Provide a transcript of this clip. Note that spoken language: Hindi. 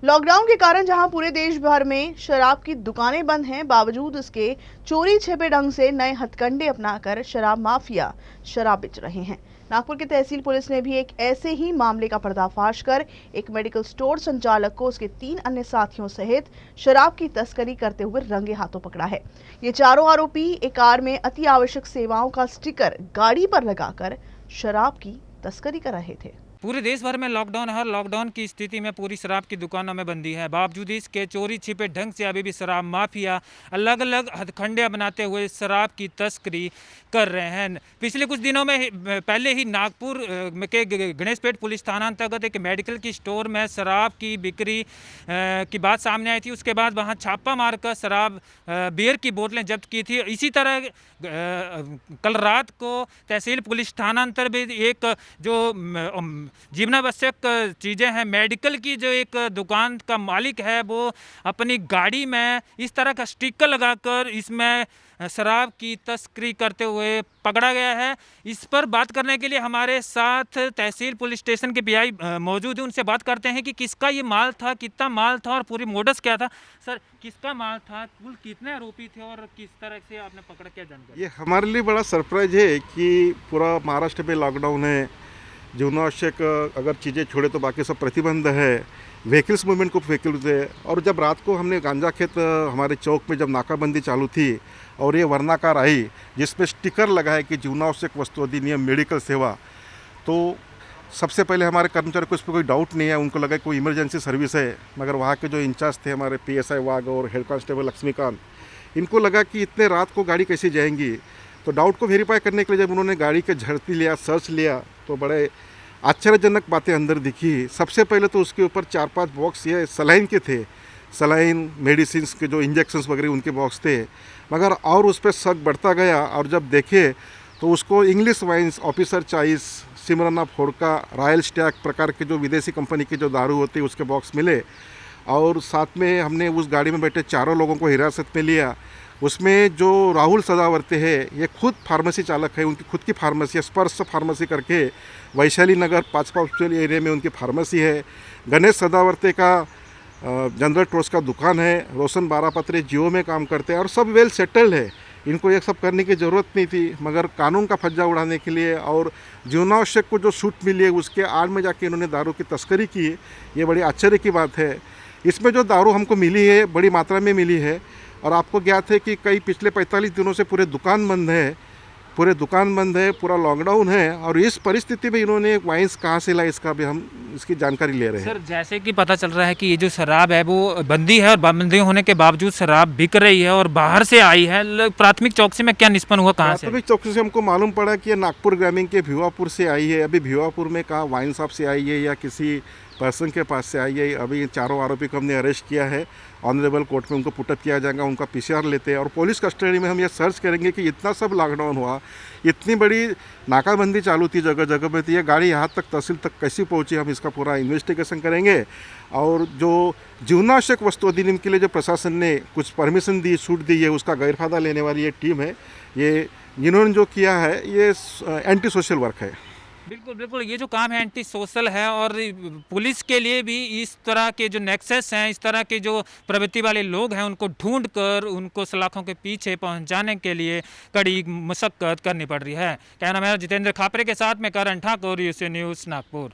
लॉकडाउन के कारण जहां पूरे देश भर में शराब की दुकानें बंद हैं, बावजूद इसके चोरी छिपे ढंग से नए हथकंडे अपनाकर शराब माफिया शराब बेच रहे हैं। नागपुर की तहसील पुलिस ने भी एक ऐसे ही मामले का पर्दाफाश कर एक मेडिकल स्टोर संचालक को उसके 3 अन्य साथियों सहित शराब की तस्करी करते हुए रंगे हाथों पकड़ा है। ये चारों आरोपी एक कार में अति आवश्यक सेवाओं का स्टिकर गाड़ी पर लगाकर शराब की तस्करी कर रहे थे। पूरे देश भर में लॉकडाउन है और लॉकडाउन की स्थिति में पूरी शराब की दुकानों में बंदी है। बावजूद इसके चोरी छिपे ढंग से अभी भी शराब माफिया अलग अलग हथकंडे बनाते हुए शराब की तस्करी कर रहे हैं। पिछले कुछ दिनों में पहले ही नागपुर के गणेशपेट पुलिस थाना अंतर्गत एक मेडिकल की स्टोर में शराब की बिक्री की बात सामने आई थी। उसके बाद वहां छापा मारकर शराब बियर की बोतलें जब्त की थी। इसी तरह कल रात को तहसील पुलिस थाना अंतर्गत एक जो जीवनावश्यक चीज़ें हैं मेडिकल की जो एक दुकान का मालिक है, वो अपनी गाड़ी में इस तरह का स्टिकर लगाकर इसमें शराब की तस्करी करते हुए पकड़ा गया है। इस पर बात करने के लिए हमारे साथ तहसील पुलिस स्टेशन के पीआई मौजूद हैं। उनसे बात करते हैं कि किसका ये माल था, कितना माल था और पूरी मोडस क्या था। सर, किसका माल था, कुल कितने आरोपी थे और किस तरह से आपने पकड़ा, क्या जानकारी? ये हमारे लिए बड़ा सरप्राइज है कि पूरा महाराष्ट्र में लॉकडाउन है, जीवनावश्यक अगर चीज़ें छोड़े तो बाकी सब प्रतिबंध है, व्हीकल्स मूवमेंट को व्हीकल्स है। और जब रात को हमने गांजा खेत हमारे चौक में जब नाकाबंदी चालू थी और ये वर्ना कार आई जिसपे स्टिकर लगा है कि जीवनावश्यक वस्तु अधिनियम मेडिकल सेवा, तो सबसे पहले हमारे कर्मचारी को इस पर कोई डाउट नहीं है, उनको लगा कोई इमरजेंसी सर्विस है। मगर वहाँ के जो इंचार्ज थे हमारे PSI वाघ और हेड कांस्टेबल लक्ष्मीकांत, इनको लगा कि इतने रात को गाड़ी कैसे जाएंगी। तो डाउट को वेरीफाई करने के लिए जब उन्होंने गाड़ी के झड़ती लिया, सर्च लिया, तो बड़े आश्चर्यजनक बातें अंदर दिखी। सबसे पहले तो उसके ऊपर 4-5 बॉक्स ये सलाइन के थे, सलाइन मेडिसिन के जो इंजेक्शंस वगैरह उनके बॉक्स थे। मगर और उस पर शक बढ़ता गया और जब देखे तो उसको English wines, officer choice, Smirnoff vodka, royal stag प्रकार के जो विदेशी कंपनी के जो दारू होती है उसके बॉक्स मिले। और साथ में हमने उस गाड़ी में बैठे चारों लोगों को हिरासत में लिया। उसमें जो राहुल सदावर्ते है, ये खुद फार्मेसी चालक है, उनकी खुद की फार्मेसी है, स्पर्श फार्मेसी करके वैशाली नगर 5 एरिया में उनकी फार्मेसी है। गणेश सदावर्ते का जनरल स्टोर्स का दुकान है। रोशन बारापत्रे जियो में काम करते हैं और सब वेल सेटल्ड है। इनको ये सब करने की ज़रूरत नहीं थी, मगर कानून का फज्जा उड़ाने के लिए और जीवनावश्यक को जो छूट मिली है उसके आड़ में जाके इन्होंने दारू की तस्करी की। ये बड़ी आश्चर्य की बात है। इसमें जो दारू हमको मिली है बड़ी मात्रा में मिली है और आपको ज्ञात है कि कई पिछले 45 दिनों से पूरे दुकान बंद है, पूरा लॉकडाउन है। और इस परिस्थिति में इन्होंने वाइन्स कहाँ से लाई, इसका भी हम इसकी जानकारी ले रहे हैं। सर, जैसे कि पता चल रहा है कि ये जो शराब है वो बंदी है और बंदी होने के बावजूद शराब बिक रही है और बाहर से आई है। प्राथमिक चौकसी में क्या निष्पन्न हुआ, कहाँ से? प्राथमिक चौकसी से हमको मालूम पड़ा कि ये नागपुर ग्रामीण के भिवापुर से आई है। अभी भिवापुर में कहाँ वाइन शॉप से आई है या किसी पर्सन के पास से आई है। अभी चारों आरोपी को हमने अरेस्ट किया है। ऑनरेबल कोर्ट में उनको पुटअप किया जाएगा, उनका PCR लेते हैं और पुलिस कस्टडी में हम ये सर्च करेंगे कि इतना सब लॉकडाउन हुआ, इतनी बड़ी नाकाबंदी चालू थी जगह जगह पे, तो ये गाड़ी यहाँ तक तहसील तक कैसी पहुँची, हम इसका पूरा इन्वेस्टिगेशन करेंगे। और जो जीवनावश्यक वस्तु अधिनियम के लिए जो प्रशासन ने कुछ परमिशन दी, छूट दी है, उसका गैरफायदा लेने वाली ये टीम है। ये जिन्होंने जो किया है ये एंटी सोशल वर्क है। बिल्कुल बिल्कुल, ये जो काम है एंटी सोशल है और पुलिस के लिए भी इस तरह के जो नेक्सस हैं, इस तरह के जो प्रवृत्ति वाले लोग हैं, उनको ढूंढ कर उनको सलाखों के पीछे पहुंचाने के लिए कड़ी मशक्कत करनी पड़ रही है। कैमरामैन जितेंद्र खापरे के साथ में करण ठाकुर, UC न्यूज़ नागपुर।